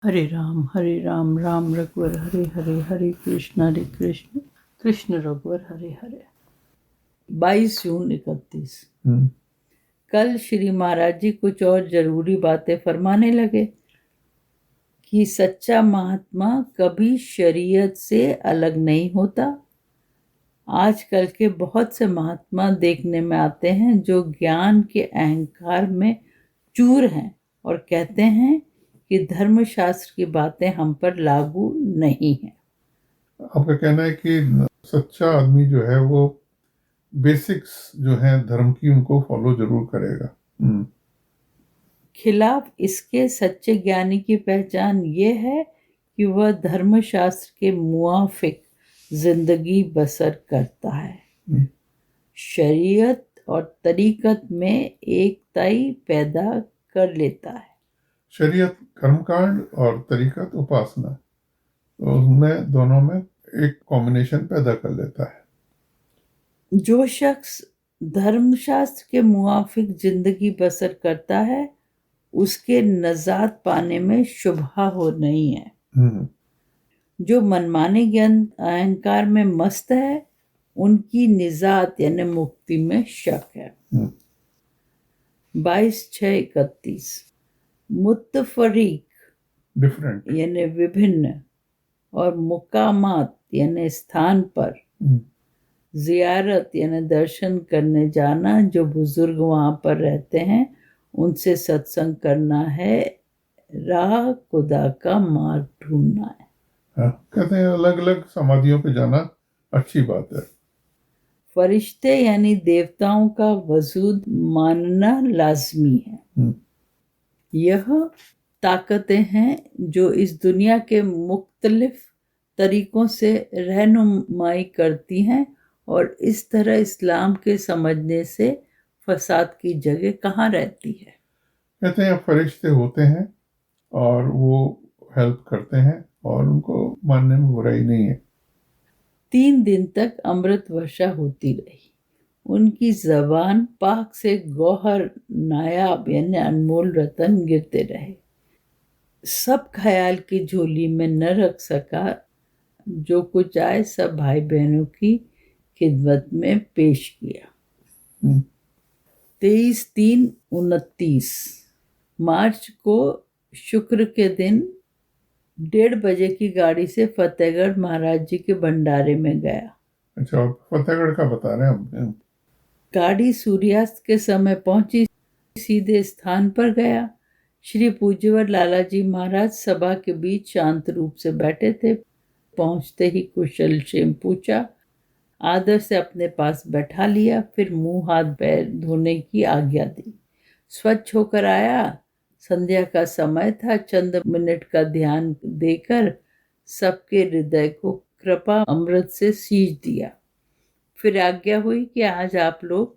हरे राम राम रघुवर हरे हरे, हरे कृष्ण कृष्ण रघुवर हरे हरे। 22 जून 31। कल श्री महाराज जी कुछ और जरूरी बातें फरमाने लगे कि सच्चा महात्मा कभी शरीयत से अलग नहीं होता। आजकल के बहुत से महात्मा देखने में आते हैं जो ज्ञान के अहंकार में चूर हैं और कहते हैं कि धर्मशास्त्र की बातें हम पर लागू नहीं है। आपका कहना है कि सच्चा आदमी जो है वो बेसिक्स जो है धर्म की उनको फॉलो जरूर करेगा। खिलाफ इसके सच्चे ज्ञानी की पहचान ये है कि वह धर्मशास्त्र के मुआफिक जिंदगी बसर करता है। शरीयत और तरीकत में एकताई पैदा कर लेता है। शरीयत कर्मकांड और तरीकत उपासना, तो उसमें दोनों में एक कॉम्बिनेशन पैदा कर लेता है। जो शख्स धर्मशास्त्र के मुआफिक जिंदगी बसर करता है उसके नजात पाने में शुबहा हो नहीं है। जो मनमाने ज्ञान अहंकार में मस्त है उनकी निजात यानी मुक्ति में शक है। 22/6/31। मुतफरीक डिफरेंट यानी विभिन्न और मुकामात यानी स्थान पर जियारत यानी दर्शन करने जाना। जो बुजुर्ग वहां पर रहते हैं उनसे सत्संग करना है, राह खुदा का मार्ग ढूंढना है। हाँ, कहते हैं अलग अलग समाधियों पे जाना अच्छी बात है। फरिश्ते यानी देवताओं का वजूद मानना लाजमी है। यह ताकतें हैं जो इस दुनिया के मुख्तलिफ तरीकों से रहनुमाई करती हैं और इस तरह इस्लाम के समझने से फसाद की जगह कहाँ रहती है। कहते हैं फरिश्ते होते हैं और वो हेल्प करते हैं और उनको मानने में बुराई नहीं है। 3 दिन तक अमृत वर्षा होती रही। उनकी जबान पाक से गौहर नायाब यानी अनमोल रतन गिरते रहे। सब ख्याल की झोली में न रख सका। जो कुछ आए सब भाई बहनों की खिदमत में पेश किया। 23/3/29। मार्च को शुक्र के दिन 1:30 बजे की गाड़ी से फतेहगढ़ महाराज जी के भंडारे में गया। अच्छा, आप फतेहगढ़ का बता रहे हैं। गाड़ी सूर्यास्त के समय पहुंची, सीधे स्थान पर गया। श्री पूज्यवर लालाजी महाराज सभा के बीच शांत रूप से बैठे थे। पहुंचते ही कुशल क्षेम पूछा, आदर से अपने पास बैठा लिया, फिर मुंह हाथ पैर धोने की आज्ञा दी। स्वच्छ होकर आया। संध्या का समय था। चंद मिनट का ध्यान देकर सबके हृदय को कृपा अमृत से सींच दिया। फिर आज्ञा हुई कि आज आप लोग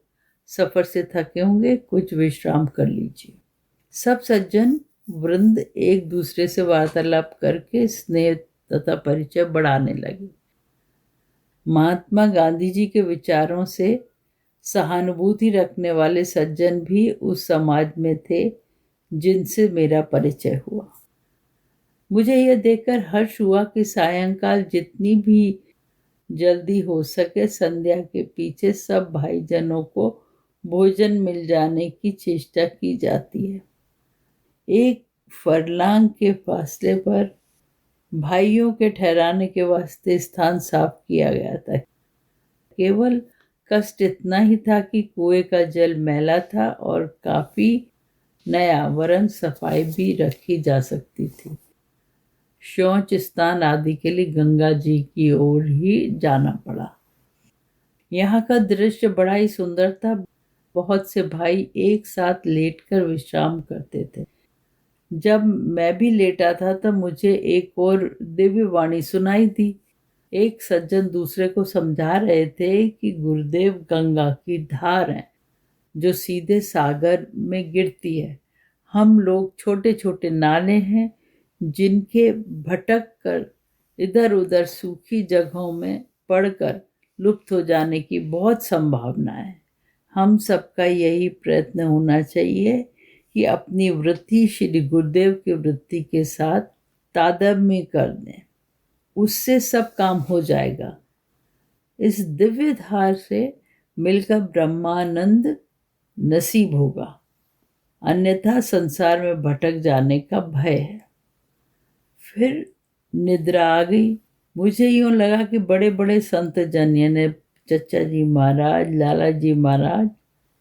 सफर से थके होंगे, कुछ विश्राम कर लीजिए। सब सज्जन वृंद एक दूसरे से वार्तालाप करके स्नेह तथा परिचय बढ़ाने लगे। महात्मा गांधी जी के विचारों से सहानुभूति रखने वाले सज्जन भी उस समाज में थे जिनसे मेरा परिचय हुआ। मुझे यह देखकर हर्ष हुआ कि सायंकाल जितनी भी जल्दी हो सके संध्या के पीछे सब भाईजनों को भोजन मिल जाने की चेष्टा की जाती है। एक फरलांग के फासले पर भाइयों के ठहराने के वास्ते स्थान साफ किया गया था। केवल कष्ट इतना ही था कि कुएं का जल मैला था और काफी नया, वरन सफाई भी रखी जा सकती थी। शौच स्नान आदि के लिए गंगा जी की ओर ही जाना पड़ा। यहाँ का दृश्य बड़ा ही सुंदर था। बहुत से भाई एक साथ लेटकर विश्राम करते थे। जब मैं भी लेटा था तब मुझे एक और दिव्य वाणी सुनाई दी। एक सज्जन दूसरे को समझा रहे थे कि गुरुदेव गंगा की धार है जो सीधे सागर में गिरती है। हम लोग छोटे छोटे नाले हैं जिनके भटक कर इधर उधर सूखी जगहों में पड़कर लुप्त हो जाने की बहुत संभावना है। हम सबका यही प्रयत्न होना चाहिए कि अपनी वृत्ति श्री गुरुदेव की वृत्ति के साथ तादात्म्य कर दें, उससे सब काम हो जाएगा। इस दिव्य धार से मिलकर ब्रह्मानंद नसीब होगा, अन्यथा संसार में भटक जाने का भय है। फिर निद्रा आ गई। मुझे यूं लगा कि बड़े बड़े संत जन यानी चचा जी महाराज, लाला जी महाराज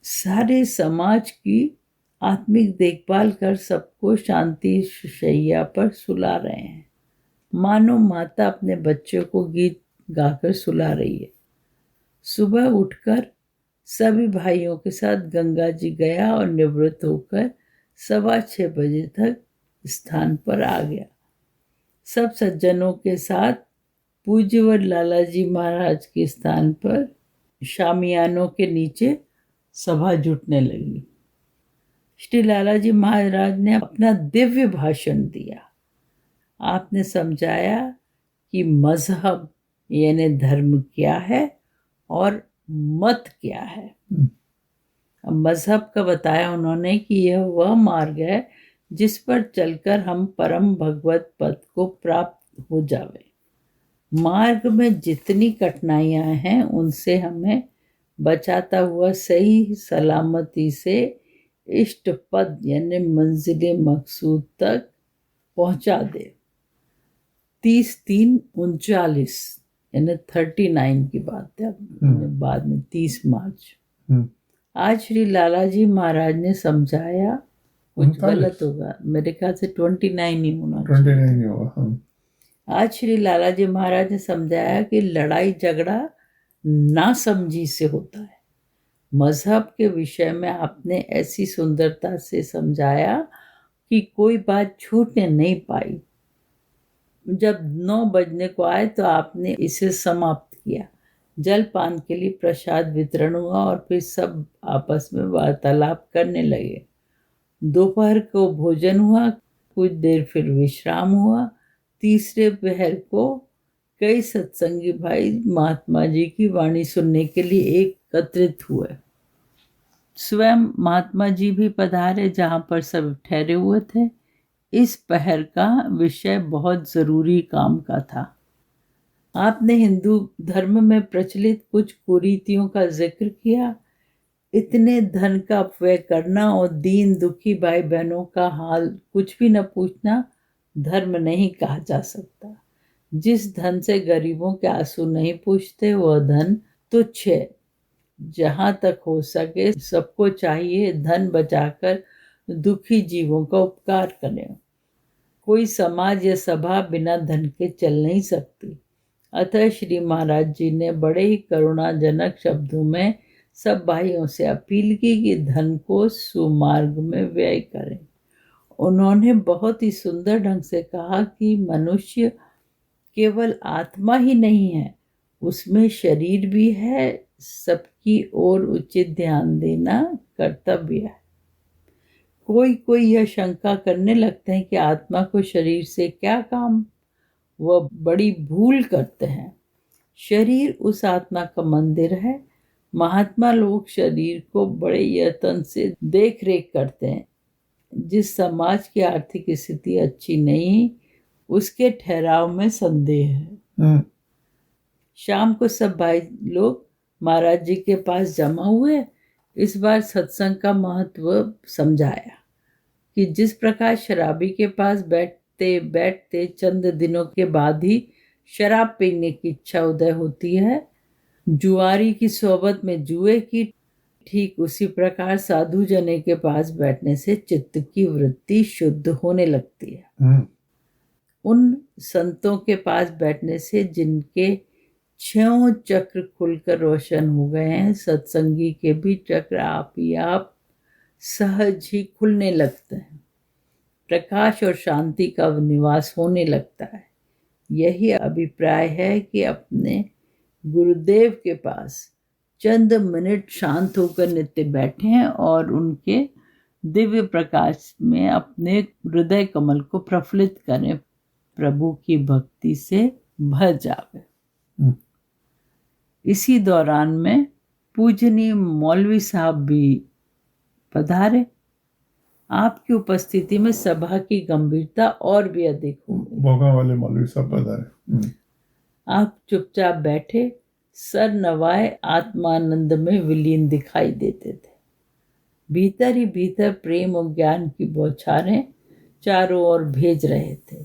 सारे समाज की आत्मिक देखभाल कर सबको शांति शैया पर सुला रहे हैं, मानो माता अपने बच्चों को गीत गाकर सुला रही है। सुबह उठकर सभी भाइयों के साथ गंगा जी गया और निवृत्त होकर 6:15 बजे तक स्थान पर आ गया। सब सज्जनों के साथ पूज्यवर लाला जी महाराज के स्थान पर शामियानों के नीचे सभा जुटने लगी। श्री लाला जी महाराज ने अपना दिव्य भाषण दिया। आपने समझाया कि मजहब यानी धर्म क्या है और मत क्या है। अब मजहब का बताया उन्होंने कि यह वह मार्ग है जिस पर चलकर हम परम भगवत पद को प्राप्त हो जावे। मार्ग में जितनी कठिनाइयां हैं उनसे हमें बचाता हुआ सही सलामती से इष्ट पद यानी मंजिल मकसूद तक पहुंचा दे। 30/3/39 यानी 39 की बात है, बाद में 30 मार्च। आज श्री लाला जी महाराज ने समझाया, कुछ गलत होगा मेरे ख्याल से 29 ही होना चाहिए। 29 ही होगा। आज श्री लाला जी महाराज ने समझाया कि लड़ाई झगड़ा नासमझी से होता है। मजहब के विषय में आपने ऐसी सुंदरता से समझाया कि कोई बात छूटने नहीं पाई। जब 9 बजने को आए तो आपने इसे समाप्त किया। जलपान के लिए प्रसाद वितरण हुआ और फिर सब आपस में वार्तालाप करने लगे। दोपहर को भोजन हुआ, कुछ देर फिर विश्राम हुआ। तीसरे पहर को कई सत्संगी भाई महात्मा जी की वाणी सुनने के लिए एकत्रित हुए। स्वयं महात्मा जी भी पधारे जहाँ पर सब ठहरे हुए थे। इस पहर का विषय बहुत जरूरी काम का था। आपने हिंदू धर्म में प्रचलित कुछ कुरीतियों का जिक्र किया। इतने धन का अपव्यय करना और दीन दुखी भाई बहनों का हाल कुछ भी न पूछना धर्म नहीं कहा जा सकता। जिस धन से गरीबों के आंसू नहीं पूछते वह धन तुच्छ है। जहाँ तक हो सके सबको चाहिए धन बचाकर दुखी जीवों का उपकार करें। कोई समाज या सभा बिना धन के चल नहीं सकती। अतः श्री महाराज जी ने बड़े ही करुणाजनक शब्दों में सब भाइयों से अपील की कि धन को सुमार्ग में व्यय करें। उन्होंने बहुत ही सुंदर ढंग से कहा कि मनुष्य केवल आत्मा ही नहीं है, उसमें शरीर भी है। सबकी ओर उचित ध्यान देना कर्तव्य है। कोई यह शंका करने लगते हैं कि आत्मा को शरीर से क्या काम, वह बड़ी भूल करते हैं। शरीर उस आत्मा का मंदिर है। महात्मा लोग शरीर को बड़े यत्न से देख रेख करते हैं। जिस समाज की आर्थिक स्थिति अच्छी नहीं उसके ठहराव में संदेह है। शाम को सब भाई लोग महाराज जी के पास जमा हुए। इस बार सत्संग का महत्व समझाया कि जिस प्रकार शराबी के पास बैठते बैठते चंद दिनों के बाद ही शराब पीने की इच्छा उदय होती है, जुआरी की सोबत में जुए की, ठीक उसी प्रकार साधु जने के पास बैठने से चित्त की वृत्ति शुद्ध होने लगती है। उन संतों के पास बैठने से जिनके 6 चक्र खुलकर रोशन हो गए हैं, सत्संगी के भी चक्र आप ही आप सहज ही खुलने लगते हैं। प्रकाश और शांति का निवास होने लगता है। यही अभिप्राय है कि अपने गुरुदेव के पास चंद मिनट शांत होकर नित्य बैठें और उनके दिव्य प्रकाश में अपने हृदय कमल को प्रफुल्लित करें। प्रभु की भक्ति से भर जावे। इसी दौरान में पूजनीय मौलवी साहब भी पधारे। आपकी उपस्थिति में सभा की गंभीरता और भी अधिक हो गई। भोगा वाले मौलवी साहब बता रहे। आप चुपचाप बैठे, सर नवाए आत्मानंद में विलीन दिखाई देते थे। भीतर ही भीतर प्रेम और ज्ञान की बौछारें चारों ओर भेज रहे थे।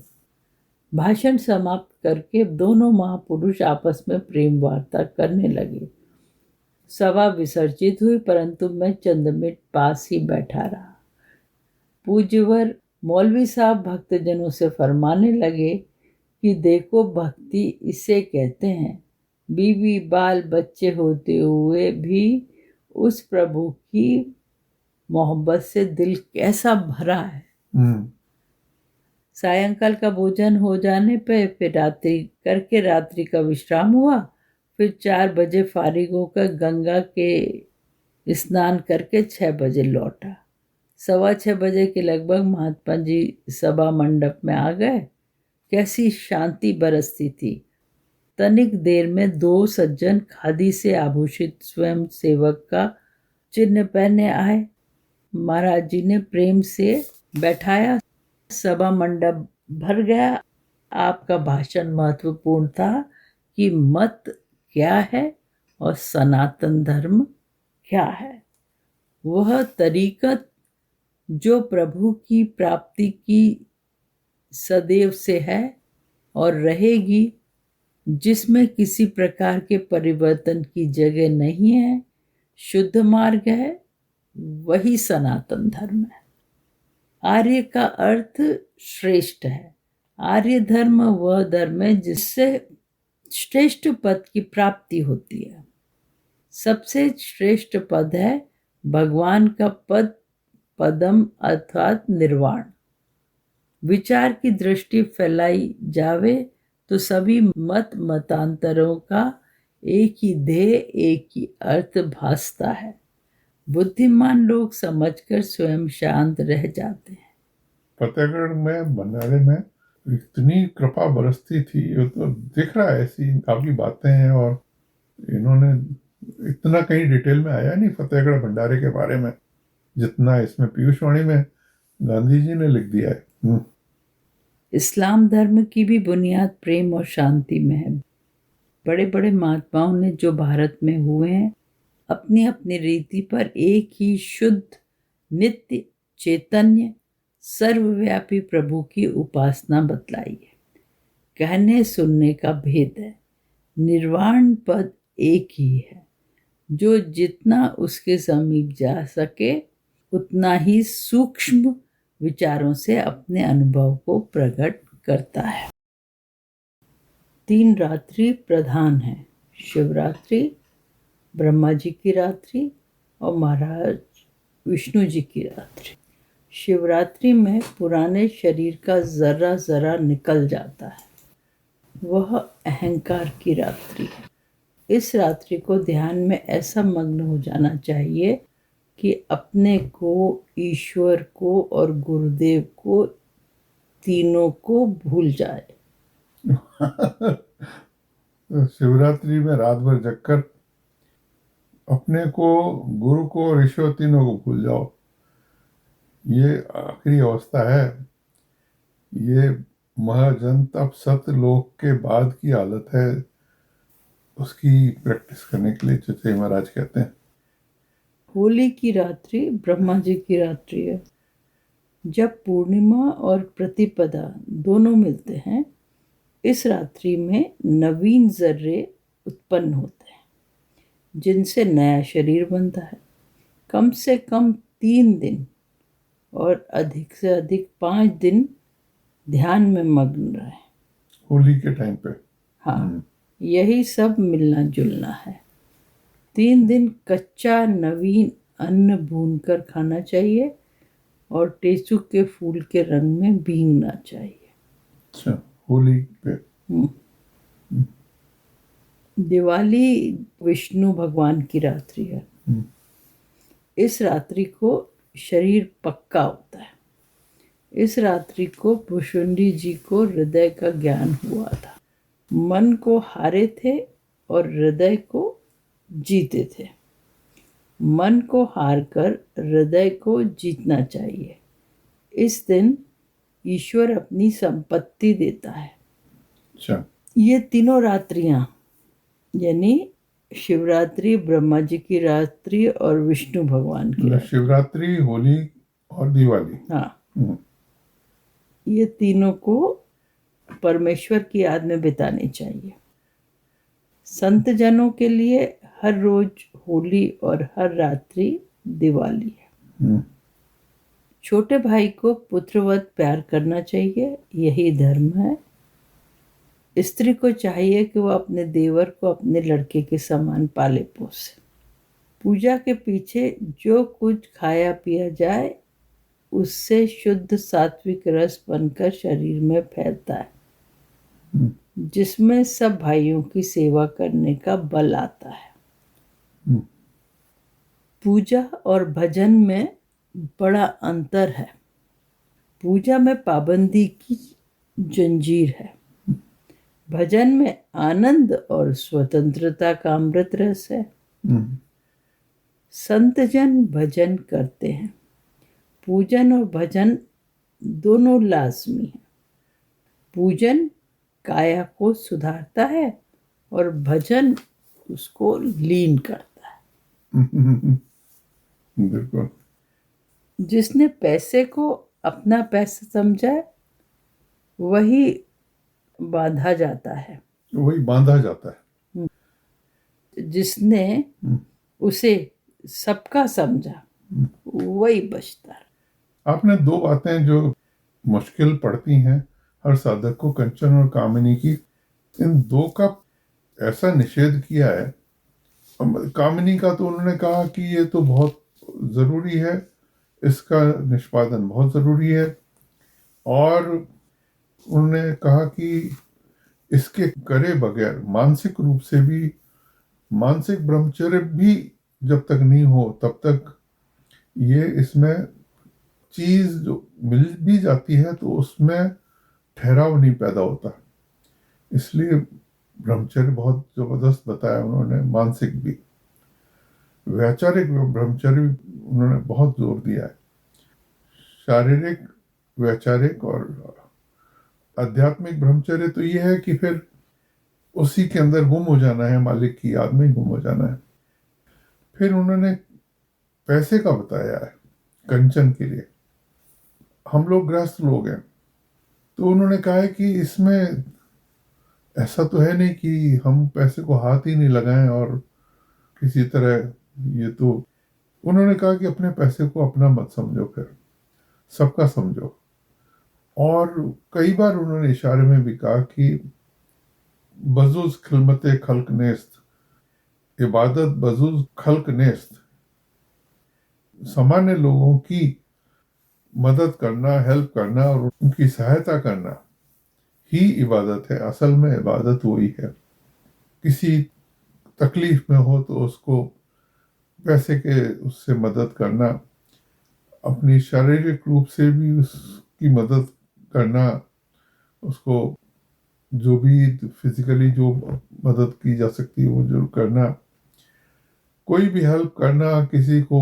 भाषण समाप्त करके दोनों महापुरुष आपस में प्रेम वार्ता करने लगे। सभा विसर्जित हुई, परंतु मैं चंद मिनट पास ही बैठा रहा। पूज्यवर मौलवी साहब भक्तजनों से फरमाने लगे कि देखो, भक्ति इसे कहते हैं। बीवी बाल बच्चे होते हुए भी उस प्रभु की मोहब्बत से दिल कैसा भरा है। सायंकाल का भोजन हो जाने पे फिर रात्रि का विश्राम हुआ। फिर 4 बजे फारिग होकर गंगा के स्नान करके 6 बजे लौटा। 6:15 बजे के लगभग महात्मा जी सभा मंडप में आ गए। कैसी शांति बरसती थी। तनिक देर में 2 सज्जन खादी से आभूषित स्वयं सेवक का चिन्ह पहने आए। महाराज जी ने प्रेम से बैठाया। सभा मंडप भर गया। आपका भाषण महत्वपूर्ण था कि मत क्या है और सनातन धर्म क्या है। वह तरीकत जो प्रभु की प्राप्ति की सदैव से है और रहेगी, जिसमें किसी प्रकार के परिवर्तन की जगह नहीं है, शुद्ध मार्ग है, वही सनातन धर्म है। आर्य का अर्थ श्रेष्ठ है। आर्य धर्म वह धर्म है जिससे श्रेष्ठ पद की प्राप्ति होती है। सबसे श्रेष्ठ पद है भगवान का पदम अर्थात निर्वाण। विचार की दृष्टि फैलाई जावे तो सभी मतांतरों का एक ही ध्येय, एक ही अर्थ भासता है। बुद्धिमान लोग समझकर स्वयं शांत रह जाते हैं। फतेहगढ़ में भंडारे में इतनी कृपा बरसती थी, ये तो दिख रहा है। ऐसी काफी बातें हैं और इन्होंने इतना कहीं डिटेल में आया नहीं फतेहगढ़ भंडारे के बारे में जितना इसमें पीयूष वाणी में गांधी जी ने लिख दिया है। इस्लाम धर्म की भी बुनियाद प्रेम और शांति में है। बड़े बड़े महात्माओं ने जो भारत में हुए हैं, अपनी अपनी रीति पर एक ही शुद्ध नित्य चैतन्य सर्वव्यापी प्रभु की उपासना बतलाई है। कहने सुनने का भेद है। निर्वाण पद एक ही है, जो जितना उसके समीप जा सके उतना ही सूक्ष्म विचारों से अपने अनुभव को प्रकट करता है। 3 रात्रि प्रधान हैं, शिवरात्रि, ब्रह्मा जी की रात्रि और महाराज विष्णु जी की रात्रि। शिवरात्रि में पुराने शरीर का जरा जरा निकल जाता है। वह अहंकार की रात्रि है। इस रात्रि को ध्यान में ऐसा मग्न हो जाना चाहिए कि अपने को, ईश्वर को और गुरुदेव को, तीनों को भूल जाए। शिवरात्रि में रात भर जगकर अपने को, गुरु को और ईश्वर तीनों को भूल जाओ। ये आखिरी अवस्था है। ये महाजन तप सतलोक के बाद की हालत है। उसकी प्रैक्टिस करने के लिए चचे महाराज कहते हैं। होली की रात्रि ब्रह्मा जी की रात्रि है। जब पूर्णिमा और प्रतिपदा दोनों मिलते हैं, इस रात्रि में नवीन जर्रे उत्पन्न होते हैं, जिनसे नया शरीर बनता है। कम से कम 3 दिन और अधिक से अधिक 5 दिन ध्यान में मग्न रहे। होली के टाइम पे। हाँ, यही सब मिलना जुलना है। 3 दिन कच्चा नवीन अन्न भूनकर खाना चाहिए और टेसू के फूल के रंग में भीगना चाहिए। अच्छा, होली पे। दिवाली विष्णु भगवान की रात्रि है। इस रात्रि को शरीर पक्का होता है। इस रात्रि को भुषुंडी जी को हृदय का ज्ञान हुआ था। मन को हारे थे और हृदय को जीते थे। मन को हारकर हृदय को जीतना चाहिए। इस दिन ईश्वर अपनी संपत्ति देता है। अच्छा। ये तीनों रात्रियां यानी शिवरात्रि, ब्रह्मा जी की रात्रि और विष्णु भगवान की मतलब रात्रि, शिवरात्रि, होली और दिवाली। हाँ, हम्म, ये तीनों को परमेश्वर की याद में बितानी चाहिए। संत जनों के लिए हर रोज होली और हर रात्रि दिवाली है। हम्म, छोटे भाई को पुत्रवत प्यार करना चाहिए, यही धर्म है। स्त्री को चाहिए कि वह अपने देवर को अपने लड़के के समान पाले पोसे। पूजा के पीछे जो कुछ खाया पिया जाए उससे शुद्ध सात्विक रस बनकर शरीर में फैलता है, हम्म, जिसमें सब भाइयों की सेवा करने का बल आता है। हम्म, पूजा और भजन में बड़ा अंतर है। पूजा में पाबंदी की जंजीर है, भजन में आनंद और स्वतंत्रता का अमृत रस है। हम्म, संत जन भजन करते हैं, पूजन और भजन दोनों लाजमी है। पूजन काया को सुधारता है और भजन उसको लीन करता है। बिल्कुल। जिसने पैसे को अपना पैसा समझा वही बांधा जाता है, वही बांधा जाता है। जिसने हम्म, उसे सबका समझा वही बचता है। आपने दो बातें जो मुश्किल पड़ती हैं हर साधक को, कंचन और कामिनी की, इन दो का ऐसा निषेध किया है। कामिनी का तो उन्होंने कहा कि ये तो बहुत जरूरी है, इसका निष्पादन बहुत जरूरी है, और उन्होंने कहा कि इसके करे बगैर मानसिक रूप से भी, मानसिक ब्रह्मचर्य भी जब तक नहीं हो तब तक ये इसमें चीज जो मिल भी जाती है तो उसमें ठहराव नहीं पैदा होता। इसलिए ब्रह्मचर्य बहुत जबरदस्त बताया उन्होंने, मानसिक भी। वैचारिक ब्रह्मचर्य उन्होंने बहुत जोर दिया है। शारीरिक, वैचारिक और आध्यात्मिक ब्रह्मचर्य तो ये है कि फिर उसी के अंदर गुम हो जाना है, मालिक की याद में गुम हो जाना है। फिर उन्होंने पैसे का बताया है कंचन के लिए। हम लोग गृहस्थ लोग हैं, तो उन्होंने कहा है कि इसमें ऐसा तो है नहीं कि हम पैसे को हाथ ही नहीं लगाएं और किसी तरह, ये तो उन्होंने कहा कि अपने पैसे को अपना मत समझो, फिर सबका समझो। और कई बार उन्होंने इशारे में भी कहा कि बजुज खिलमते खल्क नेस्त, इबादत बजुज खल्क नेस्त, सामान्य लोगों की मदद करना, हेल्प करना और उनकी सहायता करना ही इबादत है। असल में इबादत वही है। किसी तकलीफ में हो तो उसको पैसे के उससे मदद करना, अपनी शारीरिक रूप से भी उसकी मदद करना, उसको जो भी फिजिकली जो मदद की जा सकती है वो जरूर करना, कोई भी हेल्प करना, किसी को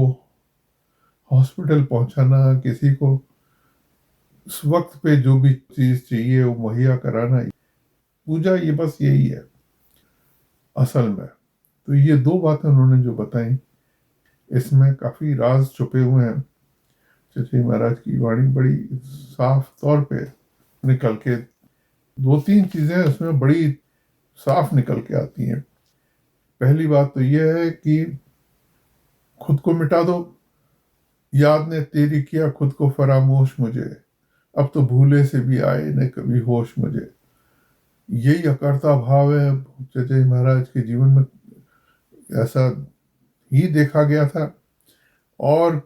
हॉस्पिटल पहुंचाना, किसी को उस वक्त पे जो भी चीज चाहिए वो मुहैया कराना, पूजा ये बस यही है असल में। तो ये दो बातें उन्होंने जो बताई, इसमें काफी राज छुपे हुए हैं। चचे महाराज की वाणी बड़ी साफ तौर पे निकल के, दो तीन चीजें उसमें बड़ी साफ निकल के आती हैं। पहली बात तो यह है कि खुद को मिटा दो, याद ने तेरी किया खुद को फरामोश मुझे, अब तो भूले से भी आए न कभी होश मुझे। यही अकर्ता भाव है चचे महाराज के जीवन में, ऐसा ही देखा गया था। और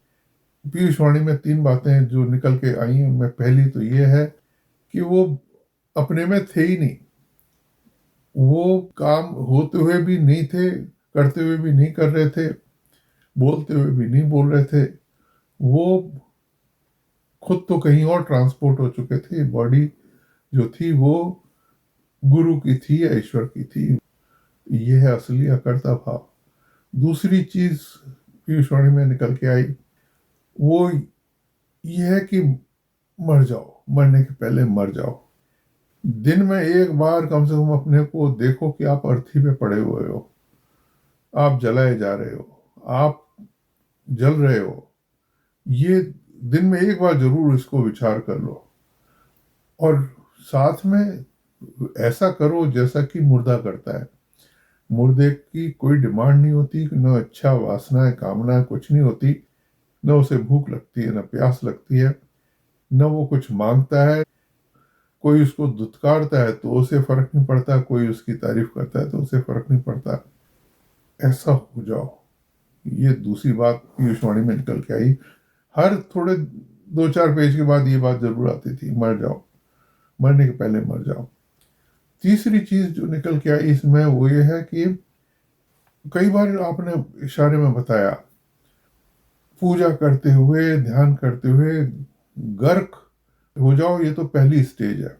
पीयूष वाणी में तीन बातें जो निकल के आई उनमें पहली तो ये है कि वो अपने में थे ही नहीं, वो काम होते हुए भी नहीं थे, करते हुए भी नहीं कर रहे थे, बोलते हुए भी नहीं बोल रहे थे। वो खुद तो कहीं और ट्रांसपोर्ट हो चुके थे। बॉडी जो थी वो गुरु की थी या ईश्वर की थी। ये है असली अकर्ता भाव। दूसरी चीज पीयूष वाणी में निकल के आई वो ये है कि मर जाओ, मरने के पहले मर जाओ। दिन में एक बार कम से कम अपने को देखो कि आप अर्थी पे पड़े हुए हो, आप जलाए जा रहे हो, आप जल रहे हो। ये दिन में एक बार जरूर इसको विचार कर लो। और साथ में ऐसा करो जैसा कि मुर्दा करता है। मुर्दे की कोई डिमांड नहीं होती, न अच्छा वासना कामना कुछ नहीं होती, न उसे भूख लगती है, न प्यास लगती है, न वो कुछ मांगता है। कोई उसको दुत्कारता है तो उसे फर्क नहीं पड़ता, कोई उसकी तारीफ करता है तो उसे फर्क नहीं पड़ता। ऐसा हो जाओ। ये दूसरी बात पीयूषवाणी में निकल के आई। हर थोड़े 2-4 पेज के बाद ये बात जरूर आती थी, मर जाओ, मरने के पहले मर जाओ। तीसरी चीज जो निकल के आई इसमें वो ये है कि कई बार आपने इशारे में बताया, पूजा करते हुए, ध्यान करते हुए गर्क हो जाओ। ये तो पहली स्टेज है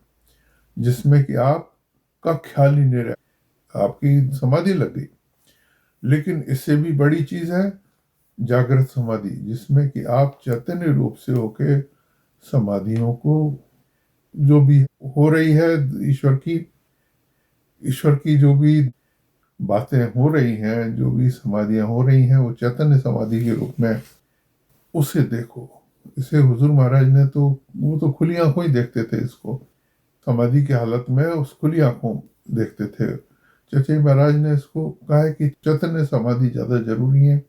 जिसमें कि आपका ख्याल ही नहीं रहा, आपकी समाधि लग गई। लेकिन इससे भी बड़ी चीज है जागृत समाधि, जिसमें कि आप चैतन्य रूप से होके समाधियों को, जो भी हो रही है ईश्वर की जो भी बातें हो रही हैं, जो भी समाधियां हो रही हैं, वो चैतन्य समाधि के रूप में उसे देखो। इसे हुजूर महाराज ने तो, वो तो खुली आंखों ही देखते थे इसको, समाधि की हालत में उस खुली आंखों देखते थे। चचे महाराज ने इसको कहा है कि चैतन्य समाधि ज्यादा जरूरी है।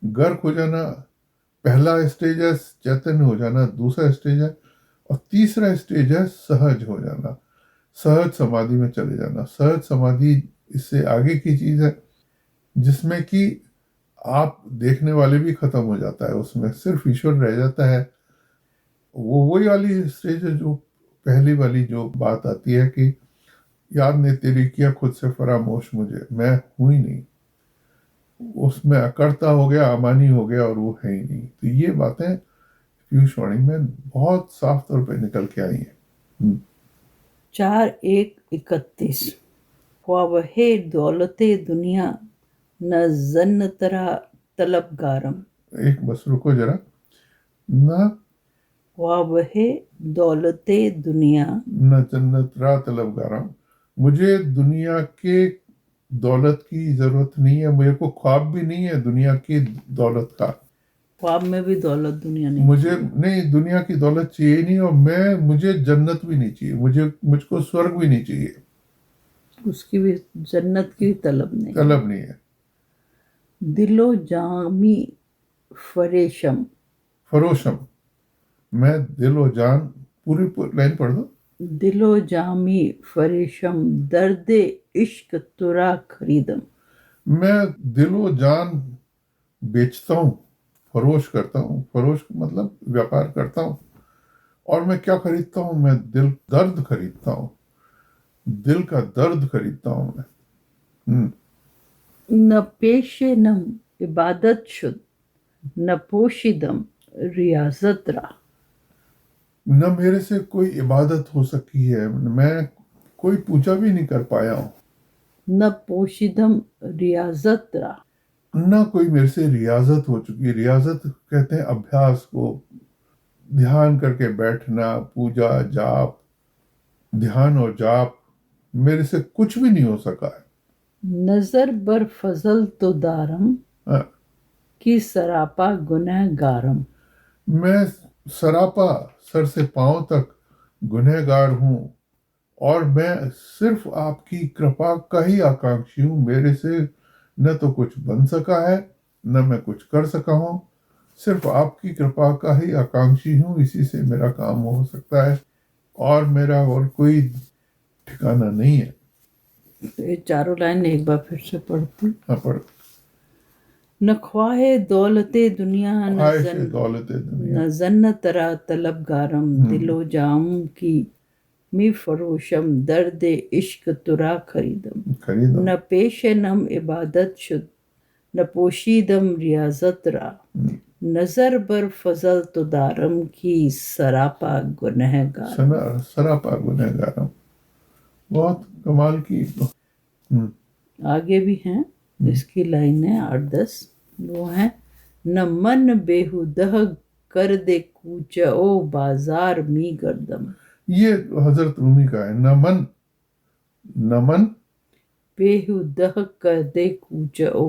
गर्क हो जाना पहला स्टेज है, चैतन्य हो जाना दूसरा स्टेज है, और तीसरा स्टेज है सहज हो जाना, सहज समाधि में चले जाना। सहज समाधि इससे आगे की चीज है, जिसमें कि आप देखने वाले भी खत्म हो जाता है, उसमें सिर्फ ईश्वर रह जाता है। वो वही वाली स्टेज है जो पहली वाली जो बात आती है कि याद ने तेरी किया खुद से फरामोश मुझे, मैं हूं ही नहीं। उसमें अकर्ता हो गया, अमानी हो गया, और वो है ही नहीं। तो ये बातें पीयूषवाणी में बहुत साफ तौर पे निकल के आई हैं। 4-1-31 ख्वाबहे दौलते दुनिया न जन्न तरा तलबगारम। एक बस रुको जरा। न ख्वाबहे दौलते दुनिया न जन्नत रा तलबगारा, मुझे दुनिया के दौलत की जरूरत नहीं है, मेरे को ख्वाब भी नहीं है दुनिया की दौलत का। ख्वाब में भी दौलत दुनिया नहीं मुझे चाहिए। नहीं, दुनिया की दौलत चाहिए नहीं, और मुझे जन्नत भी नहीं चाहिए, मुझको स्वर्ग भी नहीं चाहिए, उसकी भी जन्नत की भी तलब नहीं। तलब नहीं है। दिलो जामी फरेशम। फरोशम, मैं दिलो जान, पूरी लाइन पढ़ दो। दिलो जामी फरेशम दर्द इश्क तुरा खरीदम। मैं दिलो जान बेचता हूँ, फरोश करता हूँ। फरोश मतलब व्यापार करता हूँ। और मैं क्या खरीदता हूँ? मैं दिल दर्द खरीदता हूँ, दिल का दर्द खरीदता हूँ मैं। न पेशे नम इबादत शुद न पोशिदम रियाजत रा। न मेरे से कोई इबादत हो सकी है, मैं कोई पूजा भी नहीं कर पाया हूँ। न पोशिदम रियाजत रा। न कोई मेरे से रियाजत हो चुकी। रियाजत कहते हैं अभ्यास को, ध्यान करके बैठना, पूजा जाप, ध्यान और जाप, मेरे से कुछ भी नहीं हो सका है। नजर बर फजल तो दारम हाँ, की सरापा गुनह गारम। मैं सरापा सर से पांव तक गुनहगार हूँ, और मैं सिर्फ आपकी कृपा का ही आकांक्षी हूँ। मेरे से न तो कुछ बन सका है, न मैं कुछ कर सका हूँ, सिर्फ आपकी कृपा का ही आकांक्षी हूँ। इसी से मेरा काम हो सकता है, और मेरा और कोई ठिकाना नहीं है। ये चारों लाइन एक बार फिर से पढ़ती। हाँ, पढ़। न ख्वाहे दौलते दुनिया ख्वाहिश दौलत दुनिया, न जन्न तरा तलब गारम। दिलो जाम की मी फरोशम दर्द इश्क तुरा खरीदम। खरीदो। न पेश नम इबादत शुद न पोशीदम रियाजत रा। नजर बर फजल तो दारम की सरापा गुनहगार। सरापा गुनहगार हूँ। बहुत कमाल की। आगे भी हैं इसकी लाइनें 8-10। वो हैं न मन बेहुदह कर दे कूच ओ बाजार मी गर्दम। ये हजरत रूमी का है। नमन, नमन बेहुदह कर दे कूच ओ।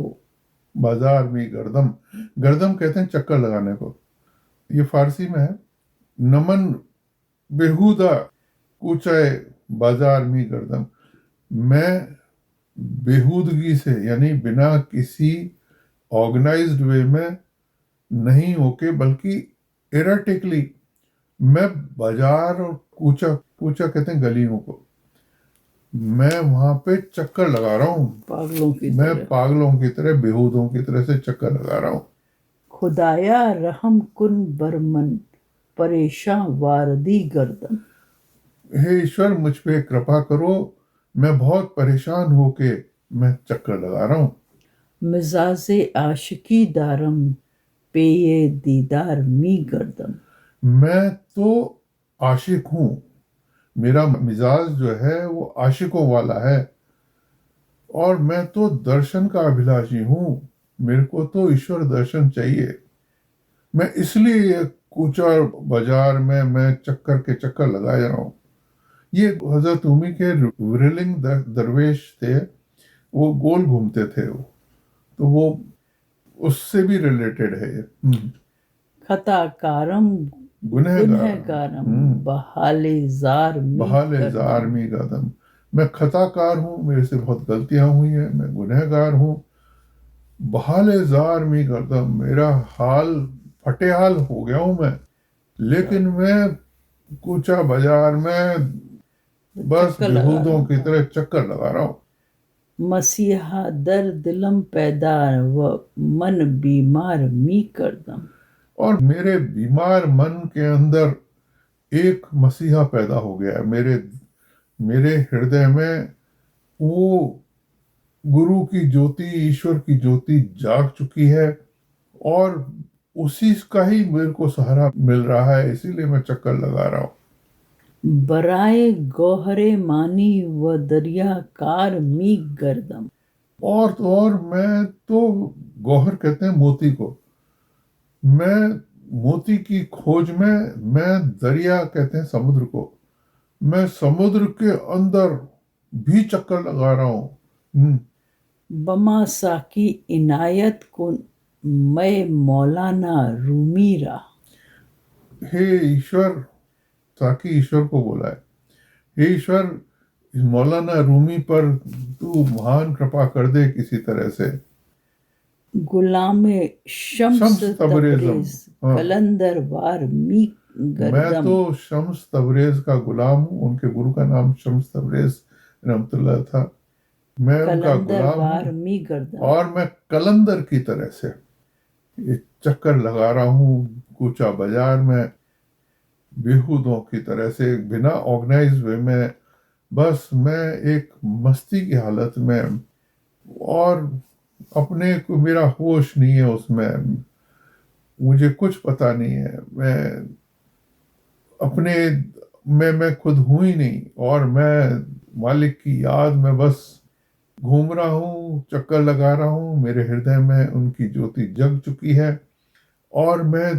बाजार में गर्दम। गर्दम कहते हैं चक्कर लगाने को, ये फारसी में है। नमन बेहुदा कूचाए बाजार में गर्दम। मैं बेहूदगी से, यानी बिना किसी ऑर्गेनाइज्ड वे में नहीं होके, बल्कि एराटिकली मैं बाजार और कूचा, कूचा कहते हैं गलियों को, मैं वहां पे चक्कर लगा रहा हूँ। पागलों की मैं तरह। पागलों की तरह, बेहूदों की तरह से चक्कर लगा रहा हूँ। खुदाया रहम कुन बरमन परेशान वारदी गर्दम। हे ईश्वर, मुझ पे कृपा करो, मैं बहुत परेशान होके मैं चक्कर लगा रहा हूँ। मिजाजे आशिकी दारम पेये दीदार मी गर्दम। मैं तो आशिक हूँ, मेरा मिजाज जो है वो आशिकों वाला है, और मैं तो दर्शन का अभिलाषी हूँ, मेरे को तो ईश्वर दर्शन चाहिए। मैं इसलिए ये कूचा बाजार में मैं चक्कर के चक्कर लगाए जा रहा हूँ। ये हजरत उमी के विरलिंग दरवेश थे, वो गोल घूमते थे वो, तो वो उससे भी रिलेटेड है ये। खताकारम गुनहगार, गुनहगारम बहाले जार मी बहाले गर्दम। जार मी कदम। मैं खताकार हूँ, मेरे से बहुत गलतियां हुई हैं, मैं गुनहगार हूँ। बहाले जार मी कदम, मेरा हाल फटेहाल हो गया हूँ मैं, लेकिन मैं कूचा बाजार में बस चक्कर लगा रहा बेहूदों की हूँ। तरह चक्कर लगा रहा हूँ। मसीहा दर दिलम पैदा व मन बीमार मी करदम। और मेरे बीमार मन के अंदर एक मसीहा पैदा हो गया है। मेरे मेरे हृदय में वो गुरु की ज्योति, ईश्वर की ज्योति जाग चुकी है, और उसी का ही मेरे को सहारा मिल रहा है, इसीलिए मैं चक्कर लगा रहा हूँ। बराए गौहरे मानी व दरिया कार मी गर्दम। और तो और, मैं तो गौहर कहते हैं मोती को, मैं मोती की खोज में, मैं दरिया कहते हैं समुद्र को, मैं समुद्र के अंदर भी चक्कर लगा रहा हूँ। बमा साकी इनायत कुन मैं मौलाना रूमी रा। हे ईश्वर, साकी ईश्वर को बोला है, हे ईश्वर, इस मौलाना रूमी पर तू महान कृपा कर दे किसी तरह से। गुलाम शम्स शम्स तबरेज़म, तबरेज हाँ, कलंदर वार मी मैं गर्दम। तो शम्स तबरेज का गुलाम हूँ। उनके गुरु का नाम शम्स तबरेज रहमतुल्लाह था। मैं उनका कलंदर गुलाम वार हूँ, मी गर्दम। और मैं कलंदर की तरह से ये चक्कर लगा रहा हूँ कूचा बाजार में, बेहूदों की तरह से, बिना ऑर्गेनाइज वे में। बस मैं एक मस्ती की हालत में, और अपने को मेरा होश नहीं है उसमें, मुझे कुछ पता नहीं है, मैं अपने मैं खुद हूं ही नहीं, और मैं मालिक की याद में बस घूम रहा हूँ, चक्कर लगा रहा हूँ। मेरे हृदय में उनकी ज्योति जग चुकी है, और मैं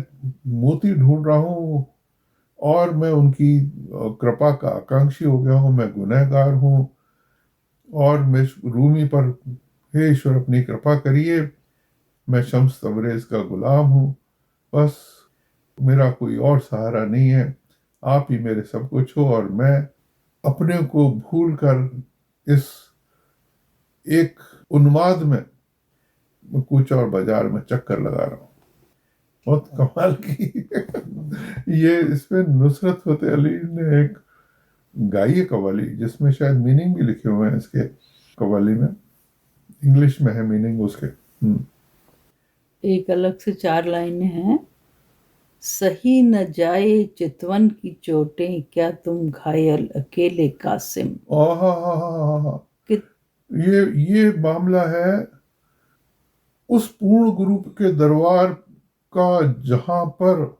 मोती ढूंढ रहा हूँ, और मैं उनकी कृपा का आकांक्षी हो गया हूँ। मैं गुनहगार हूँ, और मैं रूमी पर, हे ईश्वर अपनी कृपा करिए, मैं शम्स तबरेज का गुलाम हूँ। बस मेरा कोई और सहारा नहीं है, आप ही मेरे सब कुछ हो, और मैं अपने को भूल कर इस एक उन्माद में कूच और बाजार में चक्कर लगा रहा हूँ। बहुत कमाल की ये इसमें नुसरत फतेह अली ने एक गाई है कव्वाली, जिसमें शायद मीनिंग भी लिखे हुए हैं इसके, कव्वाली में इंग्लिश में है मीनिंग उसके। एक अलग से 4 लाइनें हैं। सही न जाए चितवन की चोटें, क्या तुम घायल अकेले कासिम। आहा, कि ये मामला है उस पूर्ण गुरु के दरबार का, जहां पर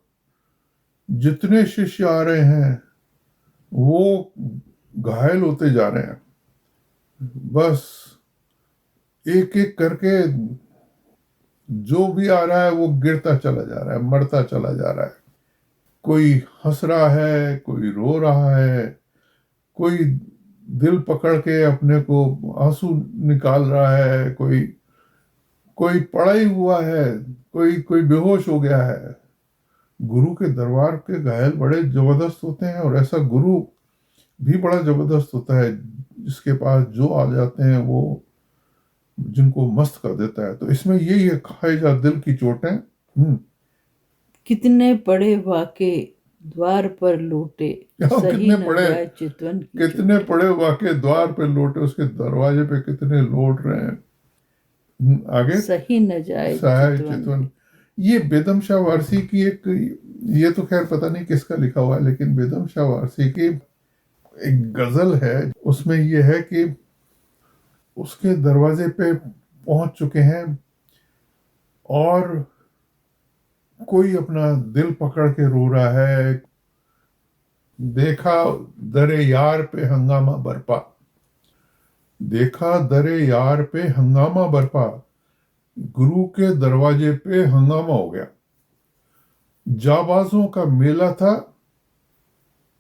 जितने शिष्य आ रहे हैं वो घायल होते जा रहे हैं। बस एक एक करके जो भी आ रहा है वो गिरता चला जा रहा है, मरता चला जा रहा है। कोई हंस रहा है, कोई रो रहा है, कोई दिल पकड़ के अपने को आंसू निकाल रहा है, कोई कोई पड़ा ही हुआ है, कोई कोई बेहोश हो गया है। गुरु के दरबार के घायल बड़े जबरदस्त होते हैं, और ऐसा गुरु भी बड़ा जबरदस्त होता है जिसके पास जो आ जाते हैं वो जिनको मस्त कर देता है। तो इसमें यही है, खाए जा दिल की चोटें। कितने पड़े वाके द्वार पर लौटे, सही कितने न पड़े, जाए चितवन की कितने चोटें। पड़े वाके द्वार पे लौटे, उसके दरवाजे पे कितने लौट रहे हैं। आगे सही न जाए सहाय चितवन चितवन। की। ये बेदम शाह वारसी की एक, ये तो खैर पता नहीं किसका लिखा हुआ है, लेकिन बेदम शाह वारसी की एक गजल है। उसमें ये है कि उसके दरवाजे पे पहुंच चुके हैं और कोई अपना दिल पकड़ के रो रहा है। देखा दरे यार पे हंगामा बरपा, देखा दरे यार पे हंगामा बरपा, गुरु के दरवाजे पे हंगामा हो गया। जाबाजों का मेला था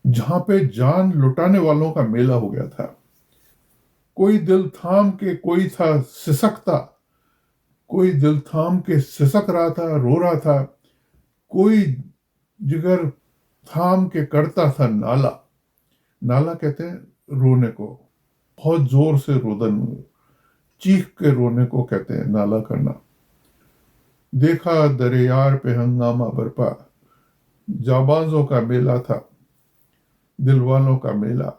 जहां पे जान लुटाने वालों का मेला हो गया था। कोई दिल थाम के कोई था सिसकता, कोई दिल थाम के सिसक रहा था, रो रहा था। कोई जिगर थाम के करता था नाला। नाला कहते हैं रोने को, बहुत जोर से रोदन, चीख के रोने को कहते हैं नाला करना। देखा दरे यार पे हंगामा बरपा, जाबाजों का मेला था, दिलवालों का मेला।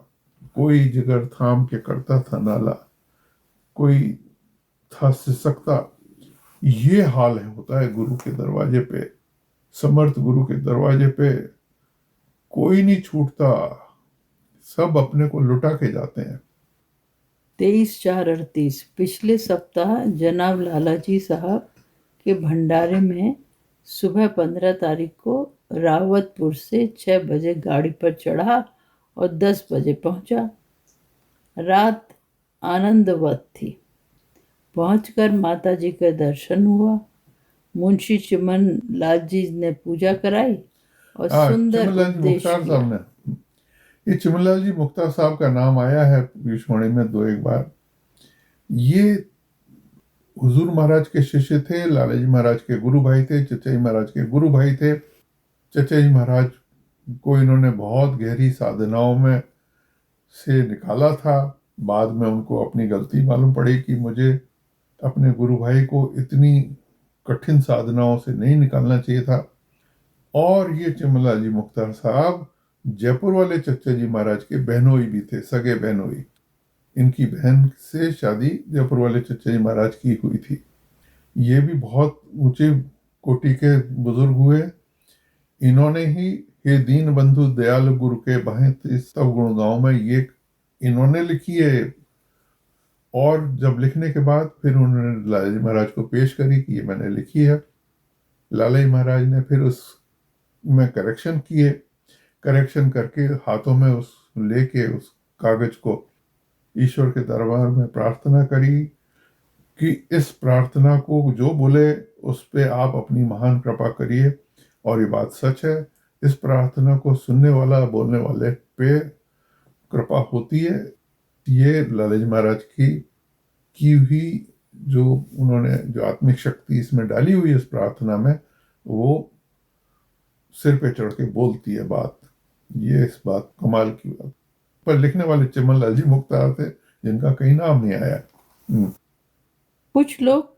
कोई जिगर थाम के करता था नाला, कोई था सिसकता। ये हाल है, होता है गुरु के दरवाजे पे, समर्थ गुरु के दरवाजे पे। कोई नहीं छूटता, सब अपने को लुटा के जाते हैं। 23/4/38। पिछले सप्ताह जनाब लालाजी साहब के भंडारे में सुबह 15 तारीख को रावतपुर से 6 बजे गाड़ी पर चढ़ा और 10 बजे पहुंचा। रात आनंदवत थी। पहुंचकर माता जी का दर्शन हुआ। मुंशी चिमन लाल जी ने पूजा कराई और सुंदर चिमनलाल जी उपदेश मुख्तार किया। साहब ने, ये चिमनलाल जी मुख्तार साहब का नाम आया है विश्ववाणी में दो एक बार। ये हुजूर महाराज के शिष्य थे, लाला जी महाराज के गुरु भाई थे, चचा जी महाराज के गुरु भाई थे। चचा जी महाराज को इन्होंने बहुत गहरी साधनाओं में से निकाला था। बाद में उनको अपनी गलती मालूम पड़ी कि मुझे अपने गुरु भाई को इतनी कठिन साधनाओं से नहीं निकालना चाहिए था। और ये चिमनलाल जी मुख्तार साहब जयपुर वाले चचा जी महाराज के बहनोई भी थे, सगे बहनोई। इनकी बहन से शादी जयपुर वाले चचा जी महाराज की हुई थी। ये भी बहुत ऊंचे कोटि के बुजुर्ग हुए। इन्होंने ही हे दीन बंधु दयाल गुरु के बाहें सब गुण गाँव में ये इन्होंने लिखी है। और जब लिखने के बाद फिर उन्होंने लाला जी महाराज को पेश करी कि ये मैंने लिखी है। लाला जी महाराज ने फिर उस में करेक्शन किए, करेक्शन करके हाथों में उस लेके उस कागज को ईश्वर के दरबार में प्रार्थना करी कि इस प्रार्थना को जो बोले उस पे आप अपनी महान कृपा करिए। और ये बात सच है, इस प्रार्थना को सुनने वाला बोलने वाले पे कृपा होती है। ये लाला जी महाराज की हुई जो उन्होंने जो आत्मिक शक्ति इसमें डाली हुई है इस प्रार्थना में, वो सिर पे चढ़ के बोलती है बात। ये इस बात कमाल की बात। पर लिखने वाले चिमनलाल जी मुख्तार थे, जिनका कहीं नाम नहीं आया। कुछ लोग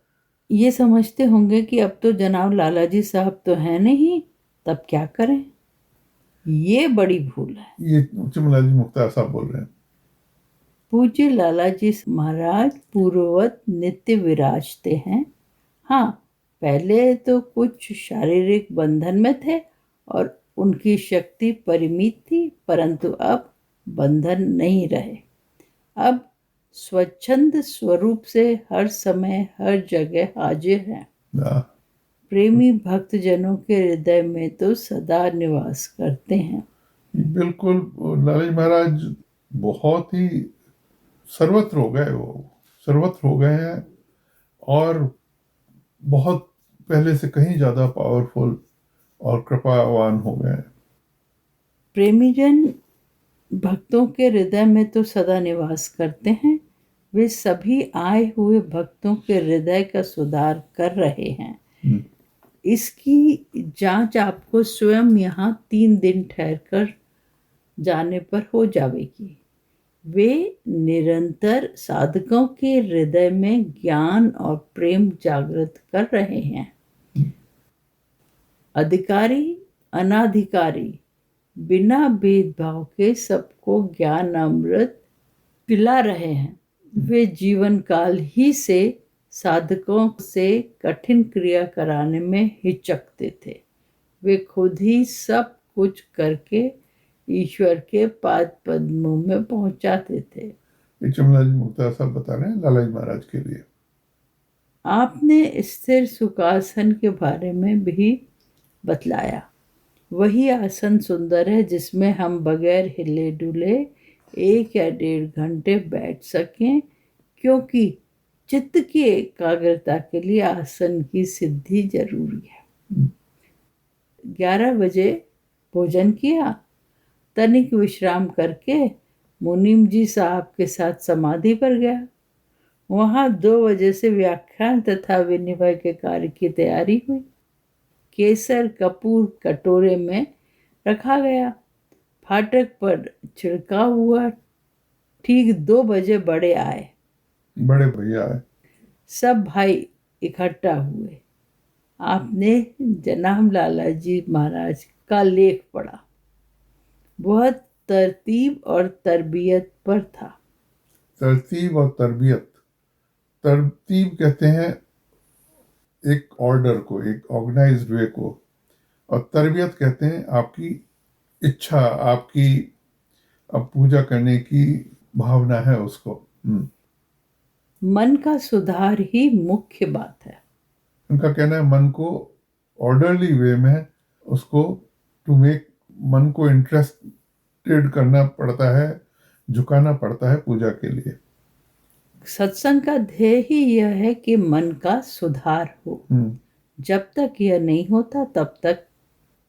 ये समझते होंगे कि अब तो जनाब लालाजी साहब तो हैं नहीं, तब क्या करें। ये बड़ी भूल है। ये चिमनलाल जी मुख्तार साहब बोल रहे हैं। पूज्य लालाजी महाराज पूर्ववत नित्य विराजते हैं। हाँ, पहले तो कुछ शारीरिक बंधन में थे और उनकी शक्ति परिमित थी, परंतु अब बंधन नहीं रहे। अब स्वच्छंद स्वरूप से हर समय हर जगह हाजिर हैं। प्रेमी भक्तजनों के हृदय में तो सदा निवास करते हैं। बिल्कुल, लाला जी महाराज बहुत ही सर्वत्र हो गए, वो सर्वत्र हो गए हैं और बहुत पहले से कहीं ज्यादा पावरफुल और कृपावान हो गए हैं। प्रेमीजन भक्तों के हृदय में तो सदा निवास करते हैं। वे सभी आए हुए भक्तों के हृदय का सुधार कर रहे हैं। हम्म, इसकी जांच आपको स्वयं यहाँ 3 दिन ठहरकर जाने पर हो जाएगी। वे निरंतर साधकों के हृदय में ज्ञान और प्रेम जागृत कर रहे हैं। अधिकारी अनाधिकारी बिना भेदभाव के सबको ज्ञान अमृत पिला रहे हैं। वे जीवन काल ही से साधकों से कठिन क्रिया कराने में हिचकते थे। वे खुद ही सब कुछ करके ईश्वर के पाद पद्मों में पहुंचाते थे। ये चमला जी मुक्ता साहब बता रहे हैं लाला जी महाराज के लिए। आपने स्थिर सुखासन के बारे में भी बतलाया। वही आसन सुंदर है जिसमें हम बगैर हिले डुले 1 या 1.5 घंटे बैठ सकें, क्योंकि चित्त की एकाग्रता के लिए आसन की सिद्धि जरूरी है। 11 बजे भोजन किया, तनिक विश्राम करके मुनीम जी साहब के साथ समाधि पर गया। वहां 2 बजे से व्याख्यान तथा विनिमय के कार्य की तैयारी हुई। केसर कपूर कटोरे में रखा गया। फाटक पर छिड़काव हुआ। ठीक 2 बजे बड़े आए। बड़े भैया आए। सब भाई इकट्ठा हुए। आपने जनाब लाला जी महाराज का लेख पढ़ा। बहुत तरतीब और तरबियत पर था। तरतीब और तरबियत। तरतीब कहते हैं एक ऑर्डर को, एक ऑर्गेनाइज्ड वे को, और तरबियत कहते हैं आपकी इच्छा, आपकी अब पूजा करने की भावना है उसको। मन का सुधार ही मुख्य बात है। उनका कहना है मन को ऑर्डरली वे में उसको टू मेक, मन को इंटरेस्टेड करना पड़ता है, झुकाना पड़ता है पूजा के लिए। सत्संग का ध्येय ही यह है कि मन का सुधार हो। जब तक यह नहीं होता तब तक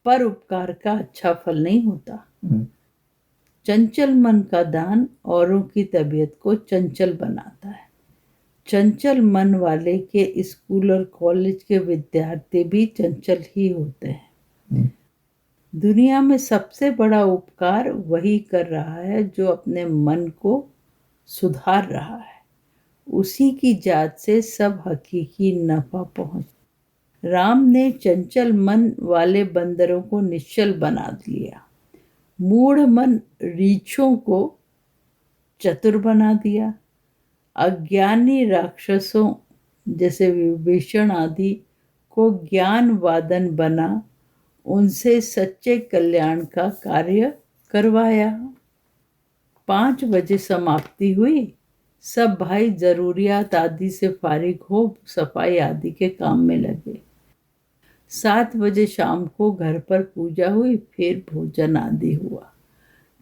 परोपकार का अच्छा फल नहीं होता। चंचल मन का दान औरों की तबीयत को चंचल बनाता है। चंचल मन वाले के स्कूल और कॉलेज के विद्यार्थी भी चंचल ही होते हैं। दुनिया में सबसे बड़ा उपकार वही कर रहा है जो अपने मन को सुधार रहा है। उसी की जात से सब हकीकी नफा पहुंच। राम ने चंचल मन वाले बंदरों को निश्चल बना दिया। मूढ़ मन रीछों को चतुर बना दिया। अज्ञानी राक्षसों जैसे विभीषण आदि को ज्ञान वादन बना उनसे सच्चे कल्याण का कार्य करवाया। 5 बजे समाप्ति हुई। सब भाई जरूरियात आदि से फारिग हो सफाई आदि के काम में लगे। 7 बजे शाम को घर पर पूजा हुई, फिर भोजन आदि हुआ।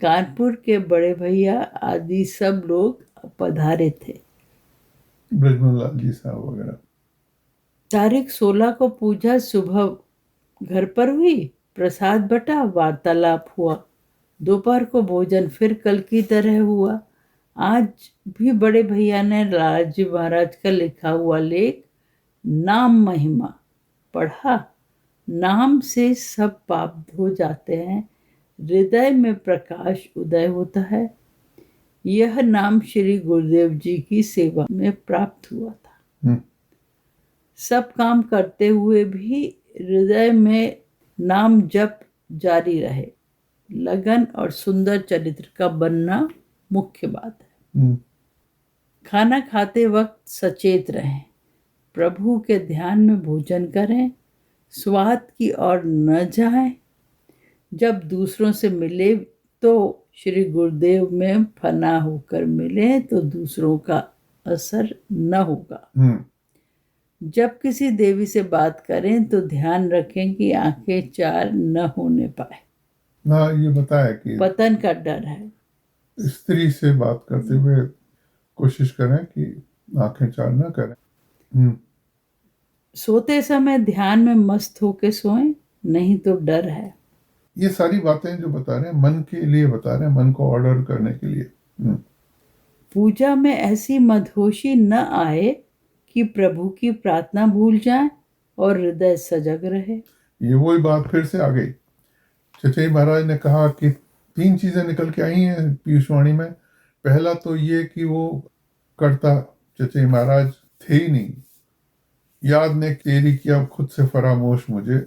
कानपुर के बड़े भैया आदि सब लोग पधारे थे। ब्रजमोहन लाल जी साहब वगैरह। तारीख 16 को पूजा सुबह घर पर हुई। प्रसाद बटा, वार्तालाप हुआ। दोपहर को भोजन फिर कल की तरह हुआ। आज भी बड़े भैया ने लालाजी महाराज का लिखा हुआ लेख नाम महिमा पढ़ा। नाम से सब पाप धो जाते हैं, हृदय में प्रकाश उदय होता है। यह नाम श्री गुरुदेव जी की सेवा में प्राप्त हुआ था। सब काम करते हुए भी हृदय में नाम जप जारी रहे। लगन और सुंदर चरित्र का बनना मुख्य बात है। खाना खाते वक्त सचेत रहें। प्रभु के ध्यान में भोजन करें। स्वाद की ओर न जाएं। जब दूसरों से मिले तो श्री गुरुदेव में फना होकर मिले तो दूसरों का असर न होगा। जब किसी देवी से बात करें तो ध्यान रखें कि आंखें चार न होने पाए। ना ये बताया कि पतन का डर है। स्त्री से बात करते हुए कोशिश करें कि आंखें चार न करें। सोते समय ध्यान में मस्त होके सोएं, नहीं तो डर है। ये सारी बातें जो बता रहे हैं मन के लिए बता रहे हैं, मन को ऑर्डर करने के लिए। पूजा में ऐसी मदहोशी न आए कि प्रभु की प्रार्थना भूल जाए और हृदय सजग रहे। ये वही बात फिर से आ गई। चचई महाराज ने कहा कि 3 चीजें निकल के आई हैं पीयूषवाणी में। पहला तो ये कि वो करता चचई महाराज थे ही नहीं। याद ने तेरी किया खुद से फरामोश मुझे,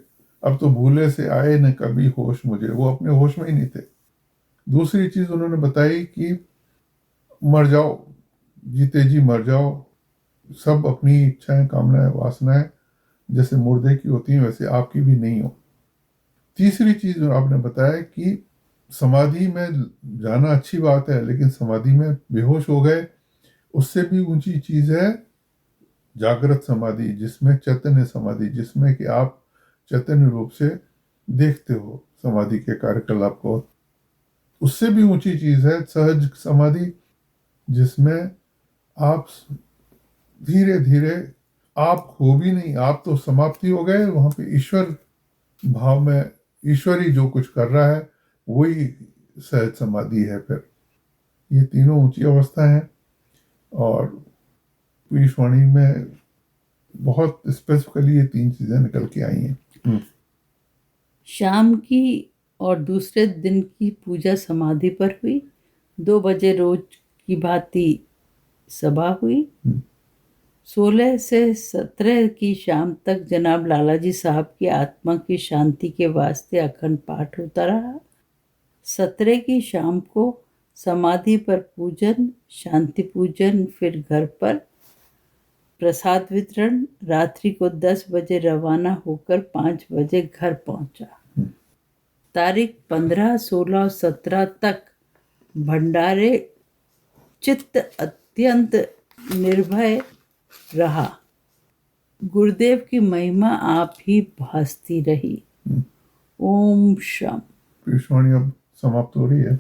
अब तो भूले से आए न कभी होश मुझे। वो अपने होश में ही नहीं थे। दूसरी चीज उन्होंने बताई कि मर जाओ, जीते जी मर जाओ, सब अपनी इच्छाएं कामनाएं वासनाएं जैसे मुर्दे की होती हैं वैसे आपकी भी नहीं हो। तीसरी चीज आपने बताया कि समाधि में जाना अच्छी बात है, लेकिन समाधि में बेहोश हो गए उससे भी ऊंची चीज है जागृत समाधि, जिसमें चैतन्य समाधि, जिसमें कि आप चैतन्य रूप से देखते हो समाधि के कार्यकलाप को। उससे भी ऊंची चीज है सहज समाधि, जिसमें आप धीरे धीरे, आप हो भी नहीं, आप तो समाप्ति हो गए, वहां पे ईश्वर भाव में ईश्वरी जो कुछ कर रहा है वही सहज समाधि है। फिर ये तीनों ऊंची अवस्था है और पीयूषवाणी में बहुत स्पेसिफिकली ये 3 चीजें निकल के आई हैं। शाम की और दूसरे दिन की पूजा समाधि पर हुई। 2 बजे रोज की भांति सभा हुई। 16 से 17 की शाम तक जनाब लालाजी साहब की आत्मा की शांति के वास्ते अखंड पाठ होता रहा। 17 की शाम को समाधि पर पूजन, शांति पूजन, फिर घर पर प्रसाद वितरण। रात्रि को 10 बजे रवाना होकर 5 बजे घर पहुंचा। तारीख 15, 16 और 17 तक भंडारे। चित्त अत्यंत निर्भय रहा। गुरुदेव की महिमा आप ही भासती रही। ओम शम। पीयूषवाणी अब समाप्त हो रही है।